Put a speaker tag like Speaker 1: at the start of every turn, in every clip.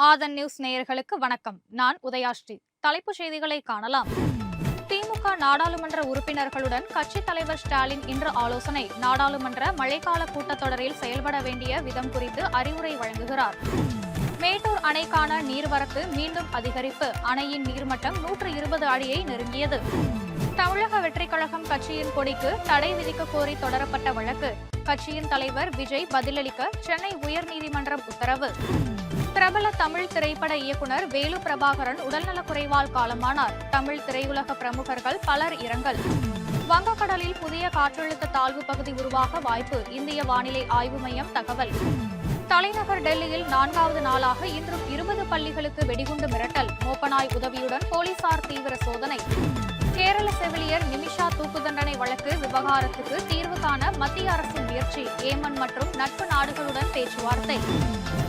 Speaker 1: ஆதன் news நேயர்களுக்கு வணக்கம். நான் உதயாஸ்ரீ. தலைப்புச் செய்திகளை காணலாம். திமுக நாடாளுமன்ற உறுப்பினர்களுடன் கட்சித் தலைவர் ஸ்டாலின் இன்று ஆலோசனை. நாடாளுமன்ற மழைக்கால கூட்டத்தொடரில் செயல்பட வேண்டிய விதம் குறித்து அறிவுரை வழங்குகிறார். மேட்டூர் அணைக்கான நீர்வரத்து மீண்டும் அதிகரிப்பு. அணையின் நீர்மட்டம் 120 அடியை நெருங்கியது. தமிழக வெற்றிக் கழகம் கட்சியின் கொடிக்கு தடை விதிக்க கோரி தொடரப்பட்ட வழக்கு. கட்சியின் தலைவர் விஜய் பதிலளிக்க சென்னை உயர்நீதிமன்றம் உத்தரவு. பிரபல தமிழ் திரைப்பட இயக்குனர் வேலு பிரபாகரன் உடல்நலக்குறைவால் காலமானார். தமிழ் திரையுலக பிரமுகர்கள் பலர் இரங்கல். வங்கக்கடலில் புதிய காற்றழுத்த தாழ்வு பகுதி உருவாக வாய்ப்பு. இந்திய வானிலை ஆய்வு மையம் தகவல். தலைநகர் டெல்லியில் 4வது நாளாக இன்றும் 20 பள்ளிகளுக்கு வெடிகுண்டு மிரட்டல். மோப்பனாய் உதவியுடன் போலீசார் தீவிர சோதனை. கேரள செவிலியர் நிமிஷா தூக்கு தண்டனை வழக்கு விவகாரத்துக்கு தீர்வு காண மத்திய அரசின் முயற்சி. ஏமன் மற்றும் நட்பு நாடுகளுடன் பேச்சுவார்த்தை.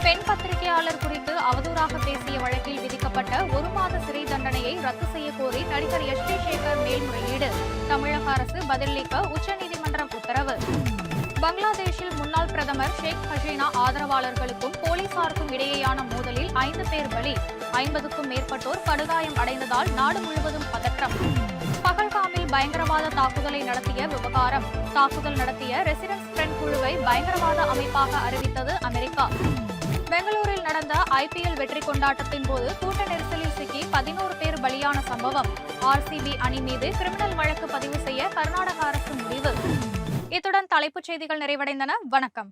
Speaker 1: பெண் பத்திரிகையாளர் குறித்து அவதூறாக பேசிய வழக்கில் விதிக்கப்பட்ட 1 மாத சிறை தண்டனையை ரத்து செய்ய கோரி நடிகர் எஸ்.டி. சேகர் மேல்முறையீடு. தமிழக அரசு பதிலளிக்க உச்சநீதிமன்றம் உத்தரவு. பங்களாதேஷில் முன்னாள் பிரதமர் ஷேக் ஹசீனா ஆதரவாளர்களுக்கும் போலீசாருக்கும் இடையேயான மோதலில் 5 பேர் பலி. 50க்கும் மேற்பட்டோர் படுகாயம் அடைந்ததால் நாடு முழுவதும் பதற்றம். பகல்காமில் பயங்கரவாத தாக்குதலை நடத்திய விவகாரம். தாக்குதல் நடத்திய ரெசிடென்ஸ் ஃப்ரண்ட் குழுவை பயங்கரவாத அமைப்பாக அறிவித்தது அமெரிக்கா. பெங்களூரில் நடந்த IPL வெற்றி கொண்டாட்டத்தின் போது கூட்ட நெரிசலில் சிக்கி 11 பேர் பலியான சம்பவம். RCB அணி மீது கிரிமினல் வழக்கு பதிவு செய்ய கர்நாடக அரசு முடிவு. இத்துடன் தலைப்புச் செய்திகள் நிறைவடைந்தன. வணக்கம்.